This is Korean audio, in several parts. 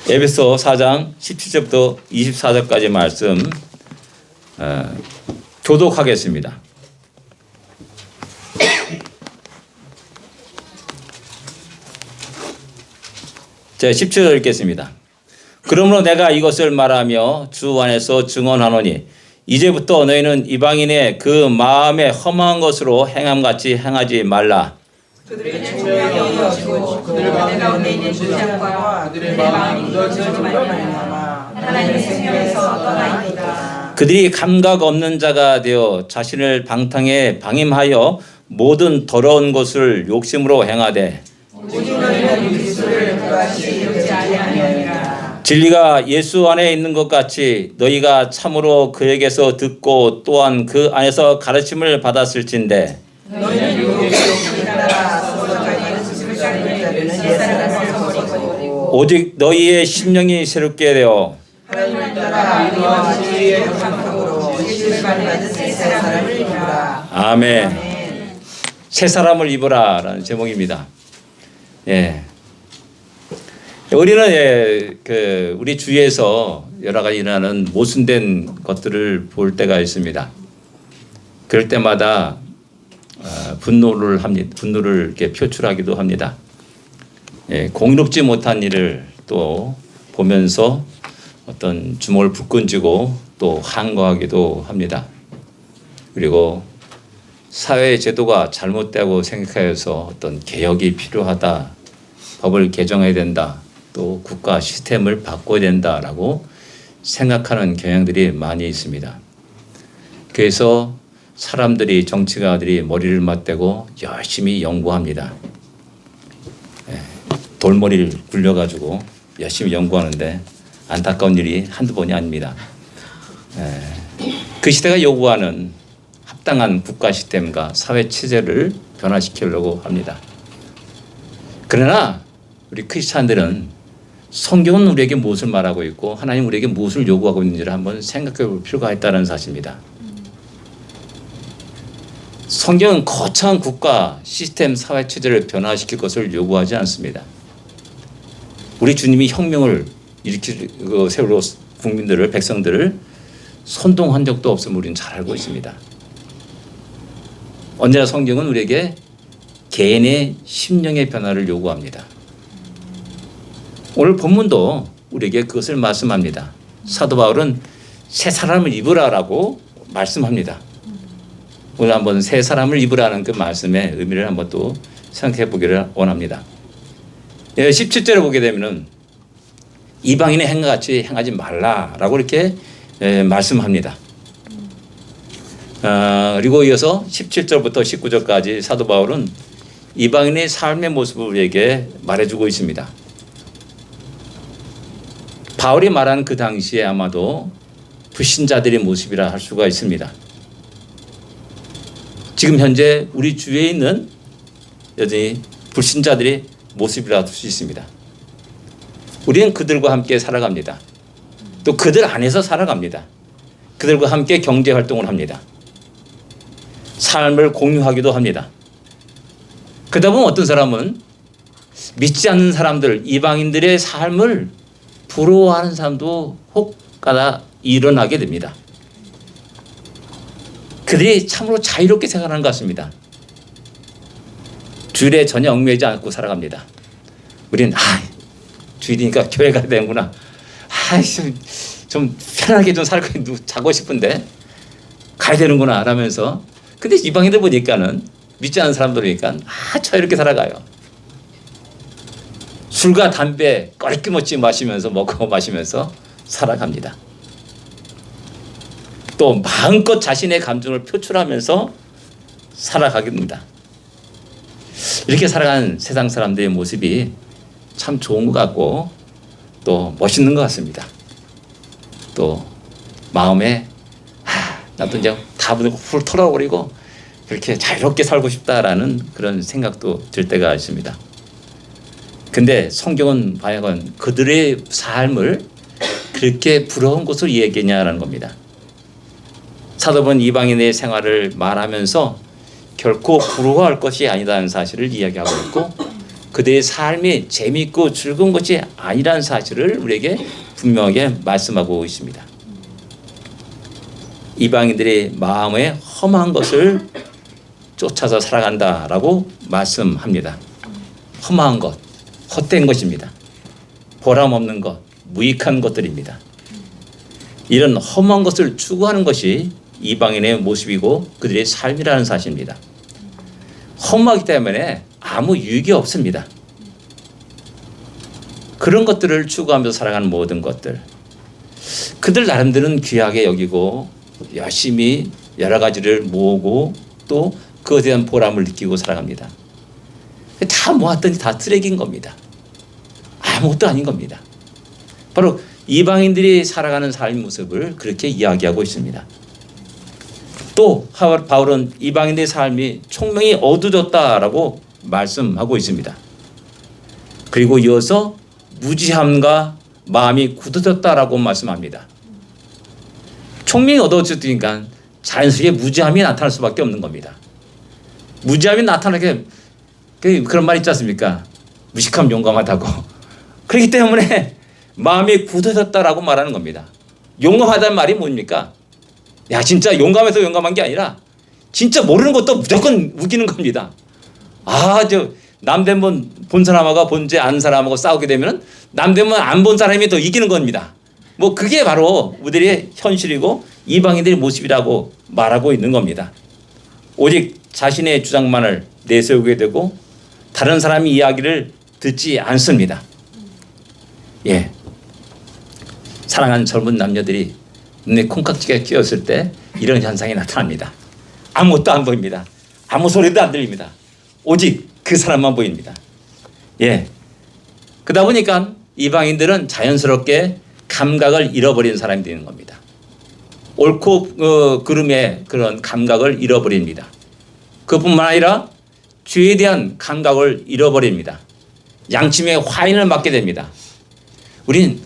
에베소 4장 17절부터 24절까지 말씀 교독하겠습니다. 제 17절 읽겠습니다. 그러므로 내가 이것을 말하며 주 안에서 증언하노니 이제부터 너희는 이방인의 그 마음에 험한 것으로 행함같이 행하지 말라. 그들의 총명이 어두워지고 그들 가운데 있는 무장과 그들의 마음이 굳어짐으로 말미암아 하나님의 생명에서 떠나 있다. 그들이 감각 없는 자가 되어 자신을 방탕에 방임하여 모든 더러운 것을 욕심으로 행하되 오직 너희는 그리스도를 그같이 이루지 아니하니라. 진리가 예수 안에 있는 것 같이 너희가 참으로 그에게서 듣고 또한 그 안에서 가르침을 받았을진데 너희는 유혹의 욕심을 따라 서로가 스스로 자르는 자들은 옛사람을 버리고 오직 너희의 심령이 새롭게 되어 하나님을 따라 의와 진리의 감각으로 예수를 받는 새 사람을 입으라. 아멘. 새 사람을 입으라라는 제목입니다. 예. 우리는 우리 주위에서 여러 가지 일어나는 모순된 것들을 볼 때가 있습니다. 그럴 때마다 분노를 합니다. 분노를 이렇게 표출하기도 합니다. 예, 공의롭지 못한 일을 또 보면서 어떤 주먹을 불끈쥐고 또 항거하기도 합니다. 그리고 사회 제도가 잘못되고 생각하여서 어떤 개혁이 필요하다, 법을 개정해야 된다, 또 국가 시스템을 바꿔야 된다라고 생각하는 경향들이 많이 있습니다. 그래서 사람들이 정치가들이 머리를 맞대고 열심히 연구합니다. 돌머리를 굴려가지고 열심히 연구하는데 안타까운 일이 한두 번이 아닙니다. 그 시대가 요구하는 합당한 국가 시스템과 사회 체제를 변화시키려고 합니다. 그러나 우리 크리스찬들은 성경은 우리에게 무엇을 말하고 있고 하나님 우리에게 무엇을 요구하고 있는지를 한번 생각해 볼 필요가 있다는 사실입니다. 성경은 거창한 국가 시스템 사회 체제를 변화시킬 것을 요구하지 않습니다. 우리 주님이 혁명을 일으키고 세우러 국민들을 백성들을 선동한 적도 없음을 우리는 잘 알고 있습니다. 언제나 성경은 우리에게 개인의 심령의 변화를 요구합니다. 오늘 본문도 우리에게 그것을 말씀합니다. 사도 바울은 새 사람을 입으라라고 말씀합니다. 오늘 한번 새 사람을 입으라는 그 말씀의 의미를 한번 또 생각해 보기를 원합니다. 17절에 보게 되면은 이방인의 행과 같이 행하지 말라라고 이렇게 말씀합니다. 그리고 이어서 17절부터 19절까지 사도 바울은 이방인의 삶의 모습을 우리에게 말해주고 있습니다. 바울이 말한 그 당시에 아마도 불신자들의 모습이라 할 수가 있습니다. 지금 현재 우리 주위에 있는 여전히 불신자들의 모습이라 할 수 있습니다. 우리는 그들과 함께 살아갑니다. 또 그들 안에서 살아갑니다. 그들과 함께 경제활동을 합니다. 삶을 공유하기도 합니다. 그러다 보면 어떤 사람은 믿지 않는 사람들, 이방인들의 삶을 부러워하는 사람도 혹가다 일어나게 됩니다. 그들이 참으로 자유롭게 생활하는 것 같습니다. 주일에 전혀 얽매이지 않고 살아갑니다. 우리는 주일이니까 교회 가야 되는구나. 좀 편하게 좀 살고 자고 싶은데 가야 되는구나 라면서. 근데 이방인들 보니까는 믿지 않는 사람들이니까 자유롭게 살아가요. 술과 담배 꺼리낌없이 마시면서 먹고 마시면서 살아갑니다. 또 마음껏 자신의 감정을 표출하면서 살아가게 됩니다. 이렇게 살아가는 세상 사람들의 모습이 참 좋은 것 같고 또 멋있는 것 같습니다. 또 마음에 나도 이제 다 훌 털어버리고 그렇게 자유롭게 살고 싶다라는 그런 생각도 들 때가 있습니다. 근데 성경은 과연 그들의 삶을 그렇게 부러운 것으로 얘기했냐라는 겁니다. 사도 바울은 이방인의 생활을 말하면서 결코 부러워할 것이 아니다는 사실을 이야기하고 있고 그들의 삶이 재미있고 즐거운 것이 아니라는 사실을 우리에게 분명하게 말씀하고 있습니다. 이방인들의 마음에 험한 것을 쫓아서 살아간다라고 말씀합니다. 험한 것, 헛된 것입니다. 보람 없는 것, 무익한 것들입니다. 이런 험한 것을 추구하는 것이 이방인의 모습이고 그들의 삶이라는 사실입니다. 험하기 때문에 아무 유익이 없습니다. 그런 것들을 추구하면서 살아가는 모든 것들, 그들 나름대로는 귀하게 여기고 열심히 여러 가지를 모으고 또 그것에 대한 보람을 느끼고 살아갑니다. 다 모았더니 다 쓰레기인 겁니다. 아무것도 아닌 겁니다. 바로 이방인들이 살아가는 삶 모습을 그렇게 이야기하고 있습니다. 또 바울은 이방인들의 삶이 총명이 어두워졌다라고 말씀하고 있습니다. 그리고 이어서 무지함과 마음이 굳어졌다라고 말씀합니다. 총명이 어두워졌으니까 자연스럽게 무지함이 나타날 수밖에 없는 겁니다. 무지함이 나타나게 그런 말 있지 않습니까? 무식함 용감하다고. 그렇기 때문에 마음이 굳어졌다라고 말하는 겁니다. 용감하다는 말이 뭡니까? 야, 진짜 용감해서 용감한 게 아니라 진짜 모르는 것도 무조건 우기는 겁니다. 남대문 본 사람하고 본제 안 사람하고 싸우게 되면 남대문 안 본 사람이 더 이기는 겁니다. 그게 바로 우리의 현실이고 이방인들의 모습이라고 말하고 있는 겁니다. 오직 자신의 주장만을 내세우게 되고 다른 사람의 이야기를 듣지 않습니다. 예, 사랑하는 젊은 남녀들이 눈에 콩깍지가 끼었을 때 이런 현상이 나타납니다. 아무것도 안 보입니다. 아무 소리도 안 들립니다. 오직 그 사람만 보입니다. 예, 그러다 보니까 이방인들은 자연스럽게 감각을 잃어버린 사람이 되는 겁니다. 옳고 그름의 그런 감각을 잃어버립니다. 그뿐만 아니라 죄에 대한 감각을 잃어버립니다. 양심의 화인을 맞게 됩니다. 우린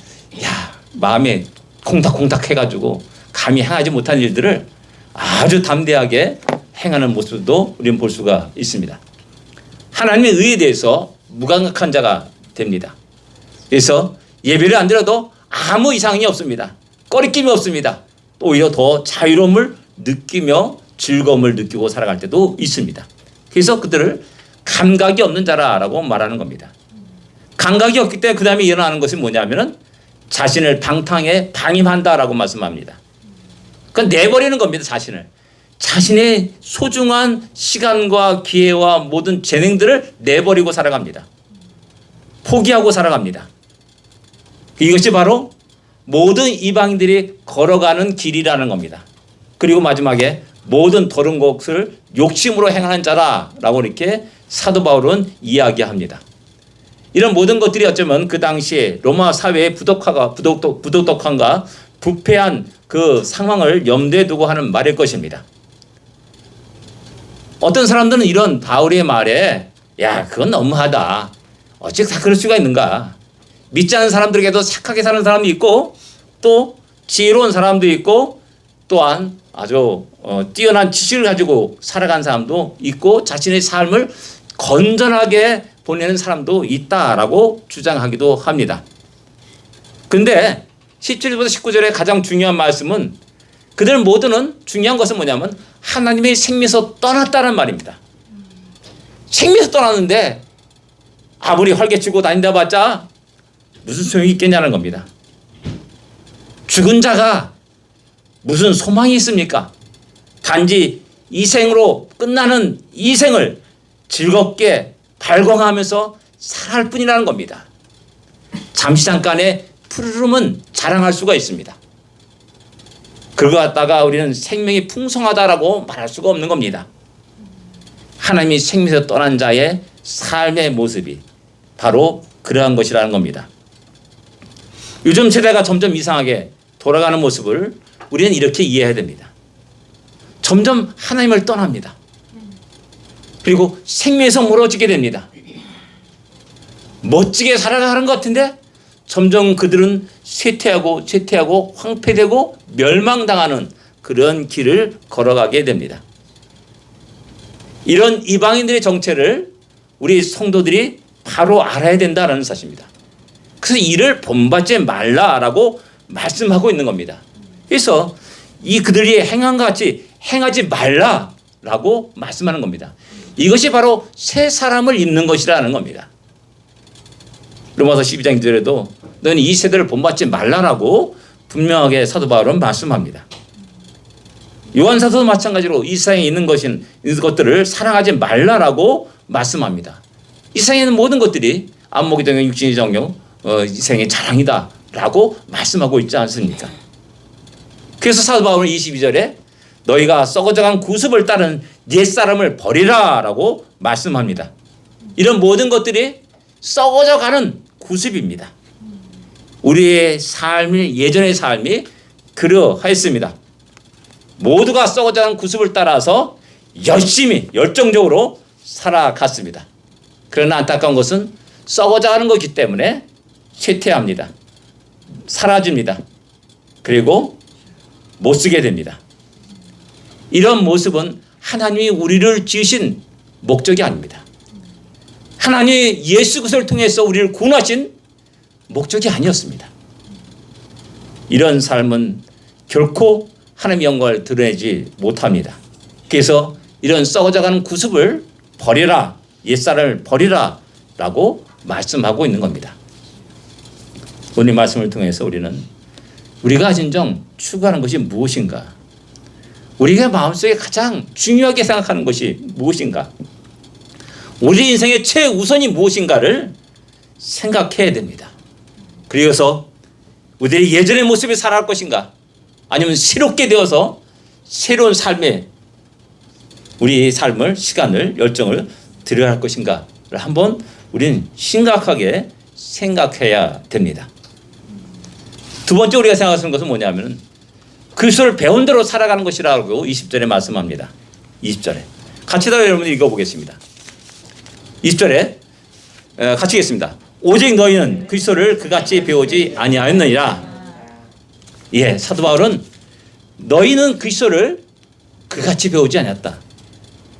마음에 콩닥콩닥 해가지고 감히 행하지 못한 일들을 아주 담대하게 행하는 모습도 우리는 볼 수가 있습니다. 하나님의 의에 대해서 무감각한 자가 됩니다. 그래서 예배를 안 드려도 아무 이상이 없습니다. 꺼리낌이 없습니다. 또 오히려 더 자유로움을 느끼며 즐거움을 느끼고 살아갈 때도 있습니다. 그래서 그들을 감각이 없는 자라고 말하는 겁니다. 감각이 없기 때문에 그 다음에 일어나는 것이 뭐냐면은 자신을 방탕에 방임한다라고 말씀합니다. 그러니까 내버리는 겁니다. 자신의 소중한 시간과 기회와 모든 재능들을 내버리고 살아갑니다. 포기하고 살아갑니다. 이것이 바로 모든 이방인들이 걸어가는 길이라는 겁니다. 그리고 마지막에 모든 더러운 것을 욕심으로 행하는 자라라고 이렇게 사도 바울은 이야기합니다. 이런 모든 것들이 어쩌면 그 당시에 로마 사회의 부도덕함과 부패한 그 상황을 염두에 두고 하는 말일 것입니다. 어떤 사람들은 이런 바울의 말에 그건 너무하다. 어찌 다 그럴 수가 있는가. 믿지 않는 사람들에게도 착하게 사는 사람도 있고 또 지혜로운 사람도 있고 또한 아주 뛰어난 지식을 가지고 살아간 사람도 있고 자신의 삶을 건전하게 보내는 사람도 있다라고 주장하기도 합니다. 근데 17절부터 19절의 가장 중요한 말씀은 그들 모두는 중요한 것은 뭐냐면 하나님의 생명에서 떠났다는 말입니다. 생명에서 떠났는데 아무리 활개치고 다닌다 봤자 무슨 소용이 있겠냐는 겁니다. 죽은 자가 무슨 소망이 있습니까? 단지 이 생으로 끝나는 이 생을 즐겁게 발광하면서 살아갈 뿐이라는 겁니다. 잠시 잠깐의 푸르름은 자랑할 수가 있습니다. 그거 갖다가 우리는 생명이 풍성하다라고 말할 수가 없는 겁니다. 하나님이 생명에서 떠난 자의 삶의 모습이 바로 그러한 것이라는 겁니다. 요즘 세대가 점점 이상하게 돌아가는 모습을 우리는 이렇게 이해해야 됩니다. 점점 하나님을 떠납니다. 그리고 생명에서 멀어지게 됩니다. 멋지게 살아가는 것 같은데 점점 그들은 쇠퇴하고 황폐되고 멸망당하는 그런 길을 걸어가게 됩니다. 이런 이방인들의 정체를 우리 성도들이 바로 알아야 된다라는 사실입니다. 그래서 이를 본받지 말라라고 말씀하고 있는 겁니다. 그래서 이 그들이 행한 것 같이 행하지 말라라고 말씀하는 겁니다. 이것이 바로 새 사람을 입는 것이라는 겁니다. 로마서 12장 2절에도 너는 이 세대를 본받지 말라라고 분명하게 사도 바울은 말씀합니다. 요한사도도 마찬가지로 이 세상에 있는 것들을 사랑하지 말라라고 말씀합니다. 이 세상에 있는 모든 것들이 안목이 정욕, 육신이 정욕, 이 세상의 자랑이다라고 말씀하고 있지 않습니까? 그래서 사도 바울은 22절에 너희가 썩어져간 구습을 따른 옛사람을 버리라라고 말씀합니다. 이런 모든 것들이 썩어져가는 구습입니다. 우리의 삶이 예전의 삶이 그러하였습니다. 모두가 썩어져간 구습을 따라서 열심히 열정적으로 살아갔습니다. 그러나 안타까운 것은 썩어져가는 것이기 때문에 쇠퇴합니다. 사라집니다. 그리고 못 쓰게 됩니다. 이런 모습은 하나님이 우리를 지으신 목적이 아닙니다. 하나님이 예수 그리스도를 통해서 우리를 구원하신 목적이 아니었습니다. 이런 삶은 결코 하나님의 영광을 드러내지 못합니다. 그래서 이런 썩어져가는 구습을 버리라, 옛사람을 버리라 라고 말씀하고 있는 겁니다. 오늘 말씀을 통해서 우리가 진정 추구하는 것이 무엇인가? 우리가 마음속에 가장 중요하게 생각하는 것이 무엇인가? 우리 인생의 최우선이 무엇인가를 생각해야 됩니다. 그래서 우리의 예전의 모습에 살아갈 것인가? 아니면 새롭게 되어서 새로운 삶에 우리 삶을, 시간을, 열정을 들여야 할 것인가를 한번 우리는 심각하게 생각해야 됩니다. 두 번째 우리가 생각하는 것은 뭐냐면 그리스도를 배운 대로 살아가는 것이라고 20절에 말씀합니다. 20절에 같이 다 여러분 읽어보겠습니다. 20절에 같이 읽겠습니다. 오직 너희는 그리스도를 그같이 배우지 아니하였느니라. 예, 사도 바울은 너희는 그리스도를 그같이 배우지 않았다.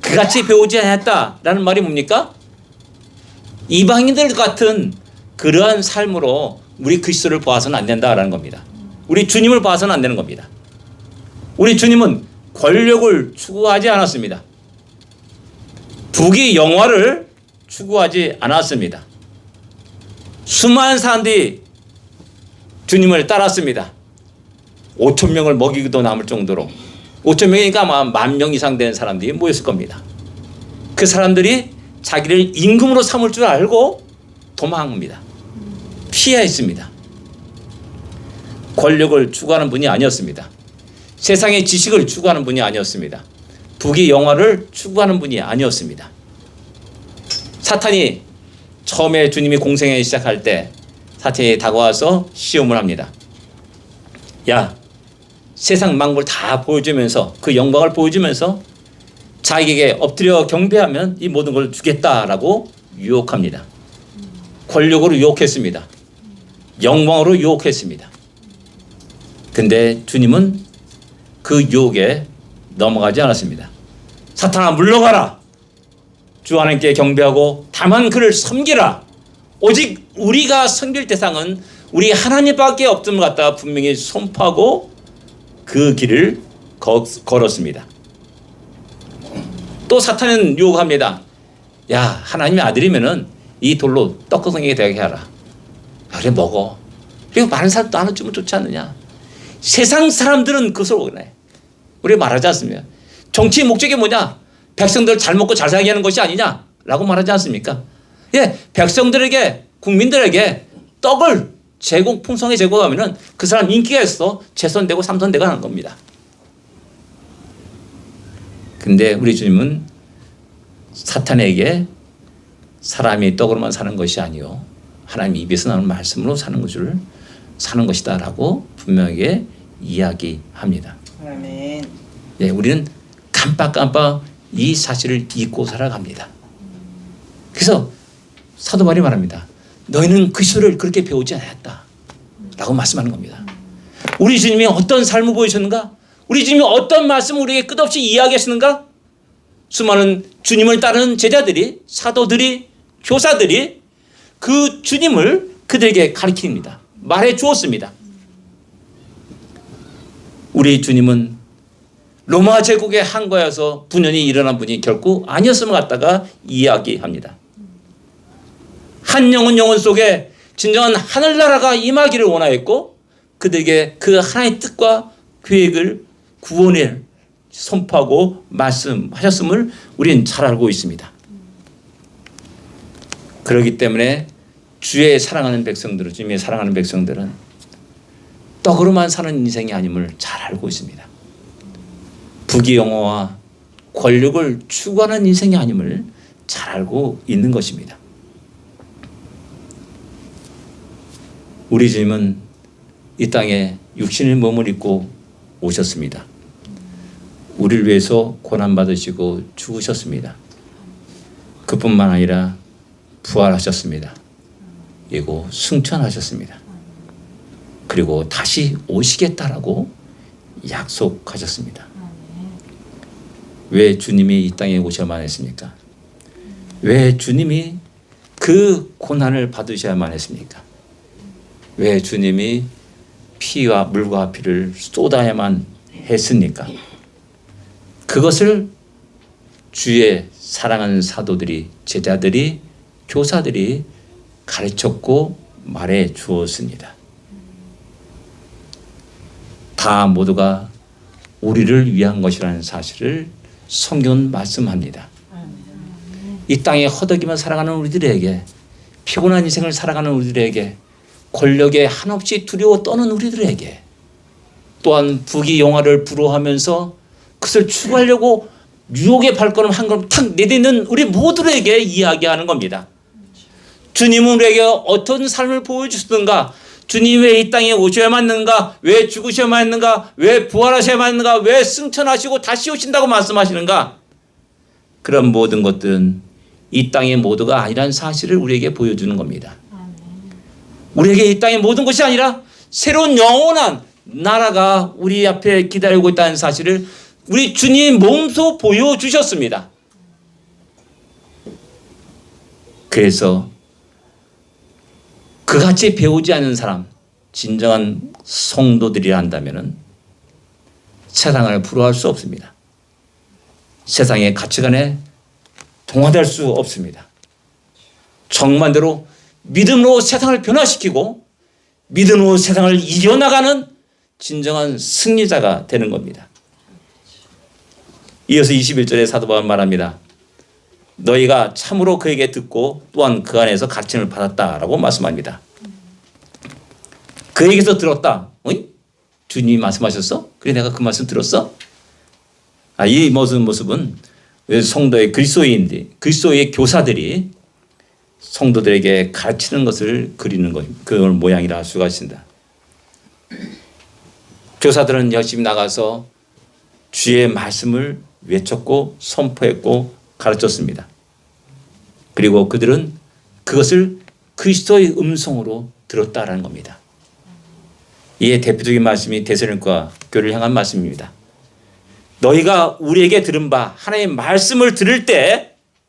그같이 배우지 않았다라는 말이 뭡니까? 이방인들 같은 그러한 삶으로 우리 그리스도를 보아서는 안 된다라는 겁니다. 우리 주님을 봐서는 안 되는 겁니다. 우리 주님은 권력을 추구하지 않았습니다. 부귀 영화를 추구하지 않았습니다. 수많은 사람들이 주님을 따랐습니다. 5천 명을 먹이기도 남을 정도로 5천 명이니까 아마 10,000명 이상 되는 사람들이 모였을 겁니다. 그 사람들이 자기를 임금으로 삼을 줄 알고 도망합니다. 피하였습니다. 권력을 추구하는 분이 아니었습니다. 세상의 지식을 추구하는 분이 아니었습니다. 부귀 영화를 추구하는 분이 아니었습니다. 사탄이 처음에 주님이 공생에 시작할 때 사탄이 다가와서 시험을 합니다. 야, 세상 만국을 다 보여주면서 그 영광을 보여주면서 자기에게 엎드려 경배하면 이 모든 걸 주겠다라고 유혹합니다. 권력으로 유혹했습니다. 영광으로 유혹했습니다. 근데 주님은 그 유혹에 넘어가지 않았습니다. 사탄아 물러가라. 주 하나님께 경배하고 다만 그를 섬기라. 오직 우리가 섬길 대상은 우리 하나님밖에 없음을 갖다가 분명히 선포하고 그 길을 걸었습니다. 또 사탄은 유혹합니다. 야, 하나님의 아들이면은 이 돌로 떡거성이게 되게 하라. 그래 먹어. 그리고 많은 사람 나눠주면 좋지 않느냐. 세상 사람들은 그것을 원해. 우리 말하지 않습니까? 정치의 목적이 뭐냐? 백성들 잘 먹고 잘 살게 하는 것이 아니냐라고 말하지 않습니까? 예, 백성들에게 국민들에게 떡을 풍성하게 제공하면은 그 사람 인기가 있어 재선되고 삼선되고 하는 겁니다. 근데 우리 주님은 사탄에게 사람이 떡으로만 사는 것이 아니요 하나님 입에서 나오는 말씀으로 사는 것이다라고 분명하게 이야기합니다. 아멘. 예, 우리는 깜빡깜빡 이 사실을 잊고 살아갑니다. 그래서 사도 바울이 말합니다. 너희는 그리스도를 그렇게 배우지 않았다라고 말씀하는 겁니다. 우리 주님이 어떤 삶을 보이셨는가? 우리 주님이 어떤 말씀을 우리에게 끝없이 이야기하시는가? 수많은 주님을 따르는 제자들이, 사도들이, 교사들이 그 주님을 그들에게 가르칩니다. 말해 주었습니다. 우리 주님은 로마 제국의 항거에서 분연히 일어난 분이 결코 아니었음을 갖다가 이야기합니다. 한 영혼 속에 진정한 하늘나라가 임하기를 원하였고 그들에게 그 하나의 뜻과 계획을 구원을 선포하고 말씀하셨음을 우리는 잘 알고 있습니다. 그렇기 때문에 주의 사랑하는 백성들은, 주님의 사랑하는 백성들은 떡으로만 사는 인생이 아님을 잘 알고 있습니다. 부귀영화와 권력을 추구하는 인생이 아님을 잘 알고 있는 것입니다. 우리 주님은 이 땅에 육신의 몸을 입고 오셨습니다. 우리를 위해서 고난받으시고 죽으셨습니다. 그뿐만 아니라 부활하셨습니다. 그리고 승천하셨습니다. 그리고 다시 오시겠다라고 약속하셨습니다. 왜 주님이 이 땅에 오셔야만 했습니까? 왜 주님이 그 고난을 받으셔야만 했습니까? 왜 주님이 피와 물과 피를 쏟아야만 했습니까? 그것을 주의 사랑하는 사도들이, 제자들이, 교사들이 가르쳤고 말해 주었습니다. 다 모두가 우리를 위한 것이라는 사실을 성경은 말씀합니다. 이 땅에 허덕이며 살아가는 우리들에게, 피곤한 인생을 살아가는 우리들에게, 권력에 한없이 두려워 떠는 우리들에게, 또한 부귀영화를 부러워하면서 그것을 추구하려고 유혹의 발걸음 한 걸음 탁 내딛는 우리 모두에게 이야기하는 겁니다. 주님은 우리에게 어떤 삶을 보여주시던가, 주님 왜 이 땅에 오셔야만 했는가, 왜 죽으셔야만 했는가, 왜 부활하셔야만 했는가, 왜 승천하시고 다시 오신다고 말씀하시는가, 그런 모든 것들은 이 땅의 모두가 아니라는 사실을 우리에게 보여주는 겁니다. 우리에게 이 땅의 모든 것이 아니라 새로운 영원한 나라가 우리 앞에 기다리고 있다는 사실을 우리 주님 몸소 보여주셨습니다. 그래서 그같이 배우지 않는 사람, 진정한 성도들이라 한다면 세상을 부러워할 수 없습니다. 세상의 가치관에 동화될 수 없습니다. 정반대로 믿음으로 세상을 변화시키고 믿음으로 세상을 이겨나가는 진정한 승리자가 되는 겁니다. 이어서 21절에 사도 바울은 말합니다. 너희가 참으로 그에게 듣고 또한 그 안에서 가르침을 받았다라고 말씀합니다. 그에게서 들었다. 어이? 주님이 말씀하셨어? 그래 내가 그 말씀 들었어? 이 모습은 성도의 그리스도의 교사들이 성도들에게 가르치는 것을 그리는 것, 그걸 모양이라 할 수가 있습니다. 교사들은 열심히 나가서 주의 말씀을 외쳤고 선포했고 가르쳤습니다. 그리고 그들은 그것을 그리스도의 음성으로 들었다라는 겁니다. 이에 대표적인 말씀이 데살로니가 교회를 향한 말씀입니다. 너희가 우리에게 들은 바 하나님의 말씀을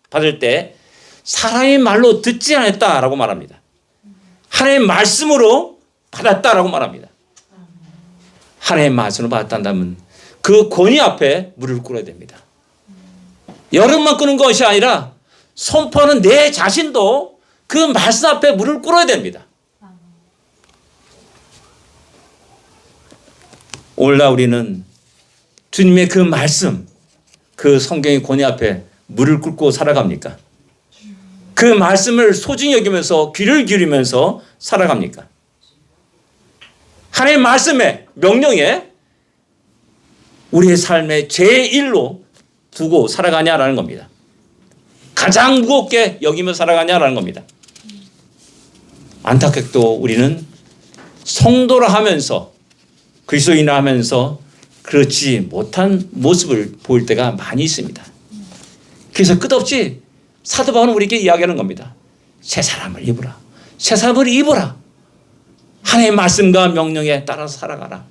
받을 때 사람의 말로 듣지 않았다라고 말합니다. 하나님의 말씀으로 받았다라고 말합니다. 하나님의 말씀으로 받았다면 그 권위 앞에 무릎을 꿇어야 됩니다. 여름만 끄는 것이 아니라 선포하는 내 자신도 그 말씀 앞에 무릎을 꿇어야 됩니다. 오늘날 우리는 주님의 그 말씀, 그 성경의 권위 앞에 무릎을 꿇고 살아갑니까? 그 말씀을 소중히 여기면서 귀를 기울이면서 살아갑니까? 하나님의 말씀에, 명령에 우리의 삶의 제1로 두고 살아가냐라는 겁니다. 가장 무겁게 여기며 살아가냐라는 겁니다. 안타깝게도 우리는 성도라 하면서 그리스도인이라 하면서 그렇지 못한 모습을 보일 때가 많이 있습니다. 그래서 끝없이 사도 바울은 우리에게 이야기하는 겁니다. 새 사람을 입으라. 새 사람을 입어라. 하나님의 말씀과 명령에 따라서 살아가라.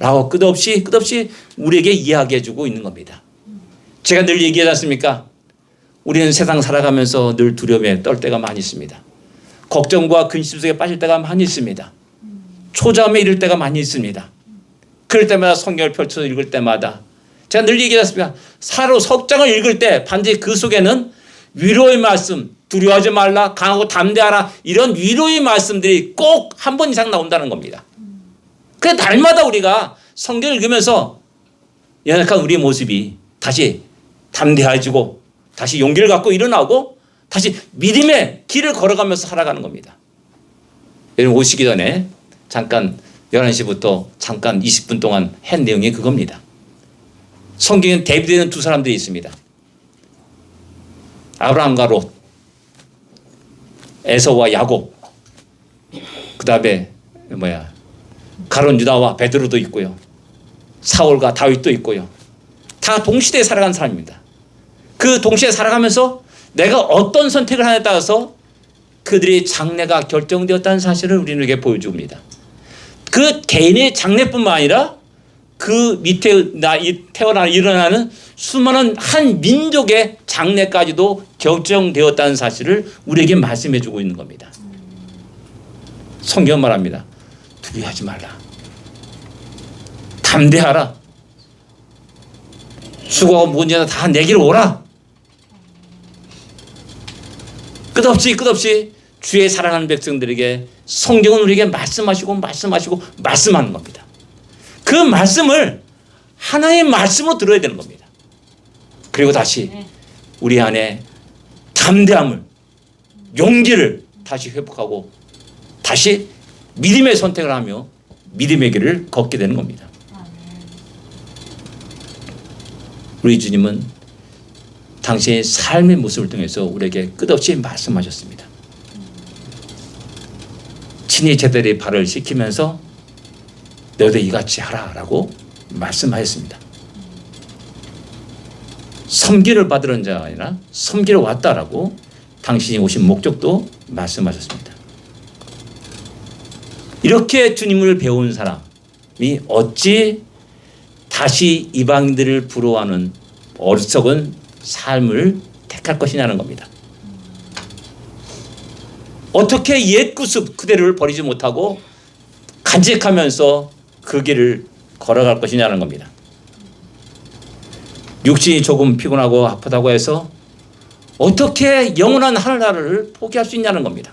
라고 끝없이 우리에게 이야기해 주고 있는 겁니다. 제가 늘 얘기하지 않습니까? 우리는 세상 살아가면서 늘 두려움에 떨 때가 많이 있습니다. 걱정과 근심 속에 빠질 때가 많이 있습니다. 초조함에 이를 때가 많이 있습니다. 그럴 때마다 성경을 펼쳐서 읽을 때마다 제가 늘 얘기했습니다. 하루 석장을 읽을 때 반드시 그 속에는 위로의 말씀, 두려워하지 말라, 강하고 담대하라, 이런 위로의 말씀들이 꼭 한 번 이상 나온다는 겁니다. 그래서 날마다 우리가 성경을 읽으면서 연약한 우리의 모습이 다시 담대해지고 다시 용기를 갖고 일어나고 다시 믿음의 길을 걸어가면서 살아가는 겁니다. 여러분 오시기 전에 잠깐 11시부터 잠깐 20분 동안 한 내용이 그겁니다. 성경에는 대비되는 두 사람들이 있습니다. 아브라함과 롯, 에서와 야곱, 그 다음에 가론 유다와 베드로도 있고요. 사울과 다윗도 있고요. 다 동시대에 살아간 사람입니다. 그 동시대에 살아가면서 내가 어떤 선택을 하냐에 따라서 그들의 장래가 결정되었다는 사실을 우리에게 보여줍니다. 그 개인의 장래뿐만 아니라 그 밑에 태어나 일어나는 수많은 한 민족의 장래까지도 결정되었다는 사실을 우리에게 말씀해 주고 있는 겁니다. 성경 말합니다. 두려워하지 말라. 담대하라. 수고하고 무거운 자는 다 내게로 오라. 끝없이 주의 사랑하는 백성들에게 성경은 우리에게 말씀하시고 말씀하는 겁니다. 그 말씀을 하나의 말씀으로 들어야 되는 겁니다. 그리고 다시 우리 안에 담대함을, 용기를 다시 회복하고 다시 믿음의 선택을 하며 믿음의 길을 걷게 되는 겁니다. 우리 주님은 당신의 삶의 모습을 통해서 우리에게 끝없이 말씀하셨습니다. 친히 제자들의 발을 씻기면서 너희도 이같이 하라라고 말씀하였습니다. 섬기를 받으는 자가 아니라 섬기러 왔다라고 당신이 오신 목적도 말씀하셨습니다. 이렇게 주님을 배운 사람이 어찌 다시 이방인들을 부러워하는 어리석은 삶을 택할 것이냐는 겁니다. 어떻게 옛 구습 그대로를 버리지 못하고 간직하면서 그 길을 걸어갈 것이냐는 겁니다. 육신이 조금 피곤하고 아프다고 해서 어떻게 영원한 하늘나라를 포기할 수 있냐는 겁니다.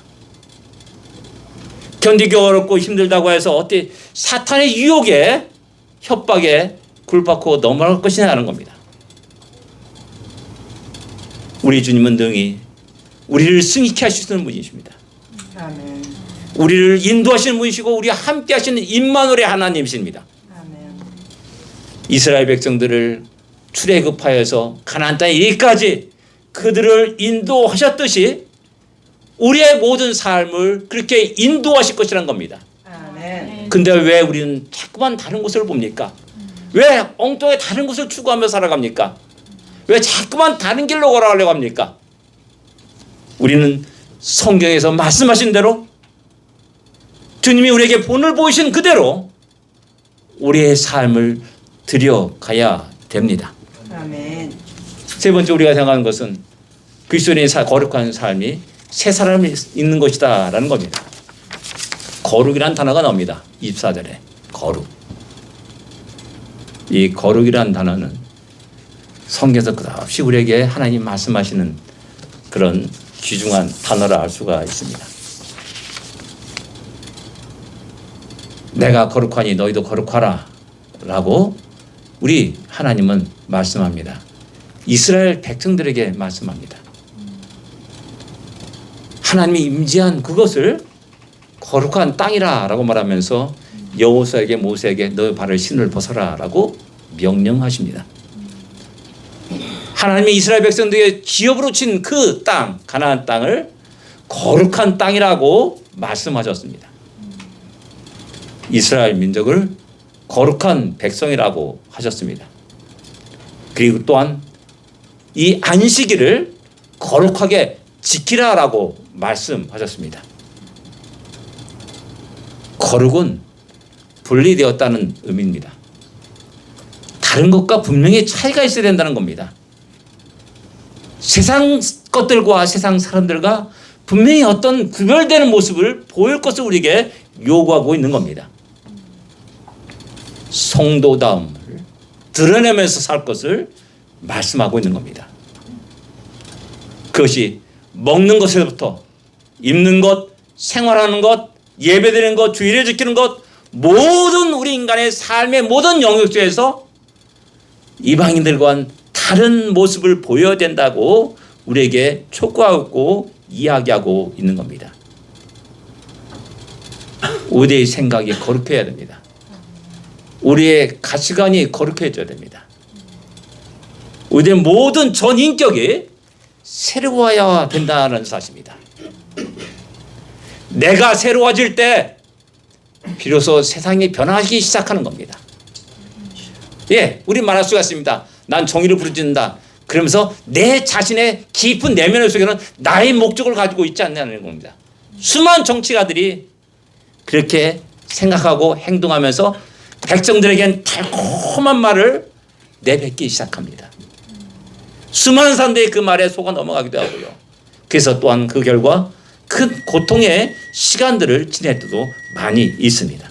견디기 어렵고 힘들다고 해서 어떻게 사탄의 유혹에 협박에 굴받고 넘어갈 것이냐는 겁니다. 우리 주님은 능히 우리를 승리케 하시는 분이십니다. 아멘. 우리를 인도하시는 분이시고 우리와 함께 하시는 임마누엘의 하나님이십니다. 아멘. 이스라엘 백성들을 출애굽하여서 가나안 땅에 이르기까지 그들을 인도하셨듯이 우리의 모든 삶을 그렇게 인도하실 것이라는 겁니다. 아멘. 근데 왜 우리는 자꾸만 다른 곳을 봅니까? 왜 엉뚱하게 다른 곳을 추구하며 살아갑니까? 왜 자꾸만 다른 길로 걸어가려고 합니까? 우리는 성경에서 말씀하신 대로 주님이 우리에게 본을 보이신 그대로 우리의 삶을 들여가야 됩니다. 아멘. 세 번째 우리가 생각하는 것은 그리스도인의 거룩한 삶이 새 사람이 있는 것이다 라는 겁니다. 거룩이란 단어가 나옵니다. 24절에 거룩. 이 거룩이란 단어는 성경에서 끝없이 우리에게 하나님 말씀하시는 그런 귀중한 단어를 알 수가 있습니다. 내가 거룩하니 너희도 거룩하라 라고 우리 하나님은 말씀합니다. 이스라엘 백성들에게 말씀합니다. 하나님이 임재한 그것을 거룩한 땅이라 라고 말하면서 여호수아에게 모세에게 너의 발을 신을 벗어라 라고 명령하십니다. 하나님이 이스라엘 백성들에게 기업으로 친 그 땅, 가나안 땅을 거룩한 땅이라고 말씀하셨습니다. 이스라엘 민족을 거룩한 백성이라고 하셨습니다. 그리고 또한 이 안식일을 거룩하게 지키라라고 말씀하셨습니다. 거룩은 분리되었다는 의미입니다. 다른 것과 분명히 차이가 있어야 된다는 겁니다. 세상 것들과 세상 사람들과 분명히 어떤 구별되는 모습을 보일 것을 우리에게 요구하고 있는 겁니다. 성도다움을 드러내면서 살 것을 말씀하고 있는 겁니다. 그것이 먹는 것에서부터 입는 것, 생활하는 것, 예배드리는 것, 주일을 지키는 것, 모든 우리 인간의 삶의 모든 영역 중에서 이방인들과는 다른 모습을 보여야 된다고 우리에게 촉구하고 이야기하고 있는 겁니다. 우리의 생각이 거룩해야 됩니다. 우리의 가치관이 거룩해져야 됩니다. 우리의 모든 전인격이 새로워야 된다는 사실입니다. 내가 새로워질 때 비로소 세상이 변하기 시작하는 겁니다. 예, 우리 말할 수가 있습니다. 난 정의를 부르짖는다. 그러면서 내 자신의 깊은 내면 속에는 나의 목적을 가지고 있지 않냐는 겁니다. 수많은 정치가들이 그렇게 생각하고 행동하면서 백성들에겐 달콤한 말을 내뱉기 시작합니다. 수많은 사람들이 그 말에 속아 넘어가기도 하고요. 그래서 또한 그 결과 큰 고통의 시간들을 지낼 때도 많이 있습니다.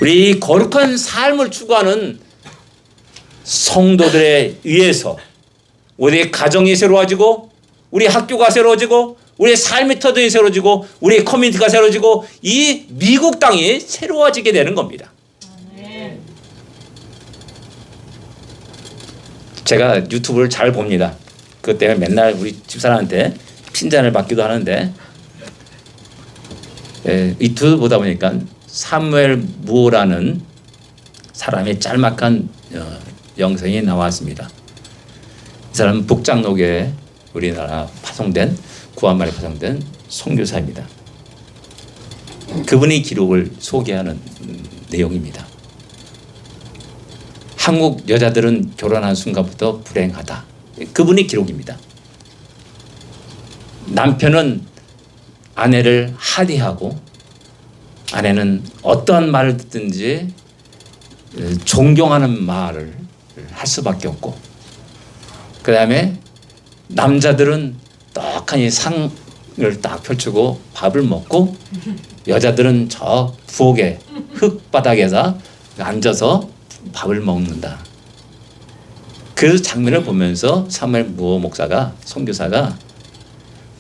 우리 거룩한 삶을 추구하는 성도들에 의해서 우리의 가정이 새로워지고 우리 학교가 새로워지고 우리의 삶의 터전이 새로워지고 우리의 커뮤니티가 새로워지고 이 미국 땅이 새로워지게 되는 겁니다. 제가 유튜브를 잘 봅니다. 그것 때문에 맨날 우리 집사람한테 핀잔을 받기도 하는데 유튜브 보다 보니까 사무엘 무어라는 사람의 짤막한 영상이 나왔습니다. 이 사람은 북장로교에 우리나라 파송된 구한말에 파송된 선교사입니다. 그분의 기록을 소개하는 내용입니다. 한국 여자들은 결혼한 순간부터 불행하다. 그분의 기록입니다. 남편은 아내를 하대하고 아내는 어떠한 말을 듣든지 존경하는 말을 할 수밖에 없고 그 다음에 남자들은 떡하니 상을 딱 펼치고 밥을 먹고 여자들은 저 부엌에 흙바닥에서 앉아서 밥을 먹는다. 그 장면을 보면서 사무엘 무어 목사가 선교사가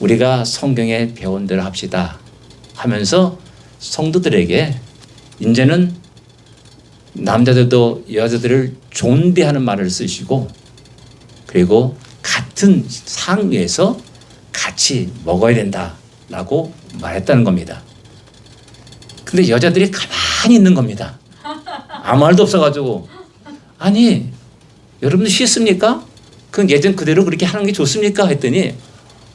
우리가 성경에 배운 대로 합시다 하면서 성도들에게 이제는 남자들도 여자들을 존대하는 말을 쓰시고 그리고 같은 상 위에서 같이 먹어야 된다라고 말했다는 겁니다. 근데 여자들이 가만히 있는 겁니다. 아무 말도 없어가지고 아니 여러분들 싫습니까? 그건 예전 그대로 그렇게 하는 게 좋습니까? 했더니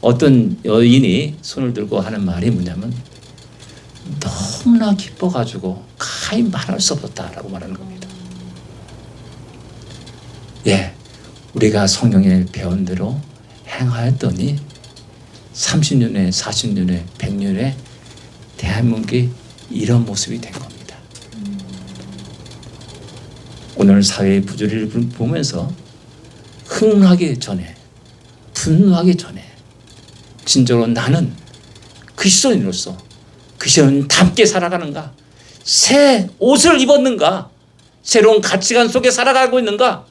어떤 여인이 손을 들고 하는 말이 뭐냐면 너무나 기뻐가지고 가히 말할 수 없었다라고 말하는 겁니다. 예, 우리가 성경에 배운 대로 행하였더니 30년에 40년에 100년에 대한민국이 이런 모습이 된 겁니다. 오늘 사회의 부조리를 보면서 흥하기 전에 분노하기 전에 진정으로 나는 그리스도인으로서 그리스도인답게 살아가는가, 새 옷을 입었는가, 새로운 가치관 속에 살아가고 있는가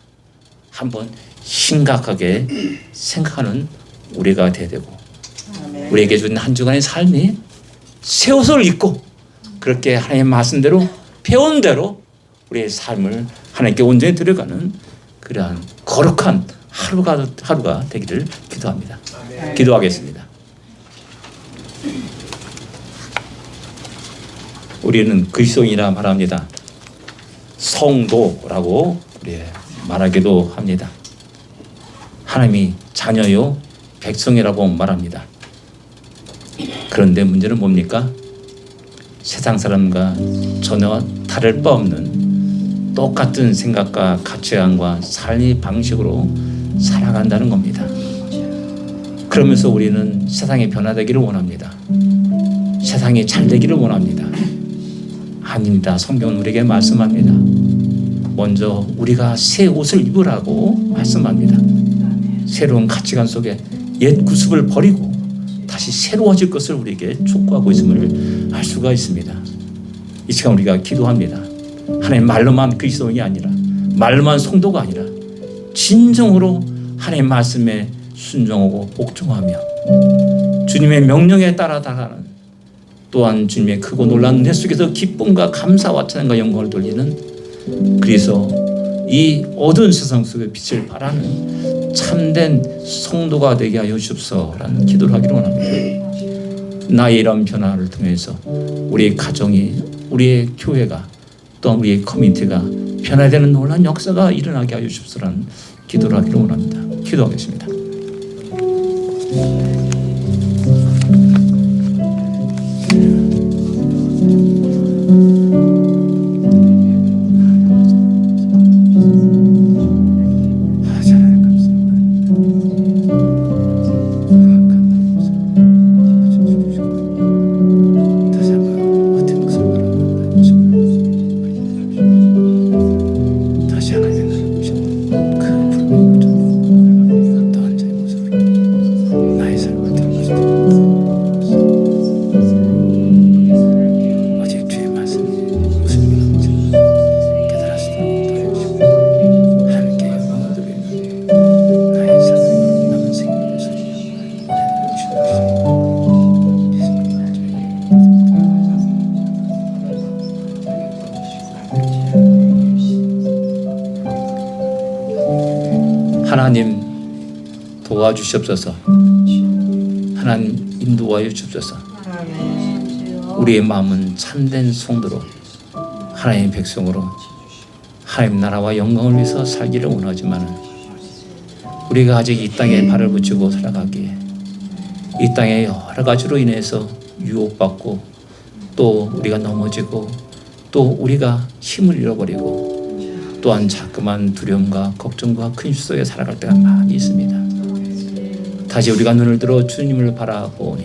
한번 심각하게 생각하는 우리가 돼야 되고 우리에게 준 한 주간의 삶이 새 옷을 입고 그렇게 하나님의 말씀대로 배운 대로 우리의 삶을 하나님께 온전히 들어가는 그러한 거룩한 하루가 되기를 기도합니다. 기도하겠습니다. 우리는 그리스도인이라 말합니다. 성도라고 우리 말하기도 합니다. 하나님이 자녀요 백성이라고 말합니다. 그런데 문제는 뭡니까? 세상 사람과 전혀 다를 바 없는 똑같은 생각과 가치관과 삶의 방식으로 살아간다는 겁니다. 그러면서 우리는 세상이 변화되기를 원합니다. 세상이 잘 되기를 원합니다. 아닙니다. 성경은 우리에게 말씀합니다. 먼저 우리가 새 옷을 입으라고 말씀합니다. 새로운 가치관 속에 옛 구습을 버리고 다시 새로워질 것을 우리에게 촉구하고 있음을 알 수가 있습니다. 이 시간 우리가 기도합니다. 하나님 말로만 그리스도인이 아니라 말로만 성도가 아니라 진정으로 하나님 말씀에 순종하고 복종하며 주님의 명령에 따라 다가가는, 또한 주님의 크고 놀라운 은혜 속에서 기쁨과 감사와 찬양과 영광을 돌리는, 그래서 이 어두운 세상 속에 빛을 발하는 참된 성도가 되게 하여 주옵소서라는 기도를 하기를 원합니다. 나의 이런 변화를 통해서 우리의 가정이, 우리의 교회가, 또한 우리의 커뮤니티가 변화되는 놀라운 역사가 일어나게 하여 주옵소서라는 기도를 하기를 원합니다. 기도하겠습니다. 하나님 도와주시옵소서. 하나님 인도하여 주옵소서. 우리의 마음은 참된 성도로, 하나님의 백성으로 하나님 나라와 영광을 위해서 살기를 원하지만 우리가 아직 이 땅에 발을 붙이고 살아가기에 이 땅에 여러 가지로 인해서 유혹받고 또 우리가 넘어지고 또 우리가 힘을 잃어버리고 또한 자꾸만 두려움과 걱정과 근심 속에 살아갈 때가 많이 있습니다. 다시 우리가 눈을 들어 주님을 바라보니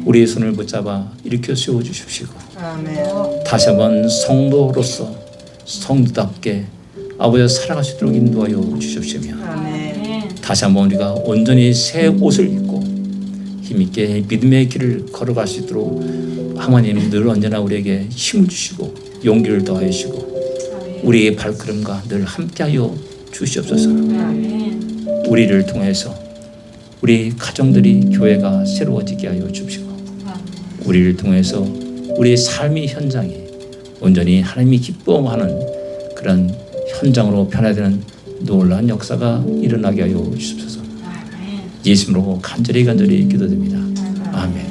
우리의 손을 붙잡아 일으켜 세워주십시고 다시 한번 성도로서 성도답게 아버지와 살아갈 수 있도록 인도하여 주십시며 다시 한번 우리가 온전히 새 옷을 입고 힘있게 믿음의 길을 걸어갈 수 있도록 하나님 늘 언제나 우리에게 힘을 주시고 용기를 더하여 주시고 우리의 발걸음과 늘 함께하여 주시옵소서. 우리를 통해서 우리 가정들이 교회가 새로워지게 하여 주시고 우리를 통해서 우리의 삶의 현장이 온전히 하나님이 기뻐하는 그런 현장으로 변화되는 놀라운 역사가 일어나게 하여 주시옵소서. 예수님으로 간절히 기도드립니다. 아멘.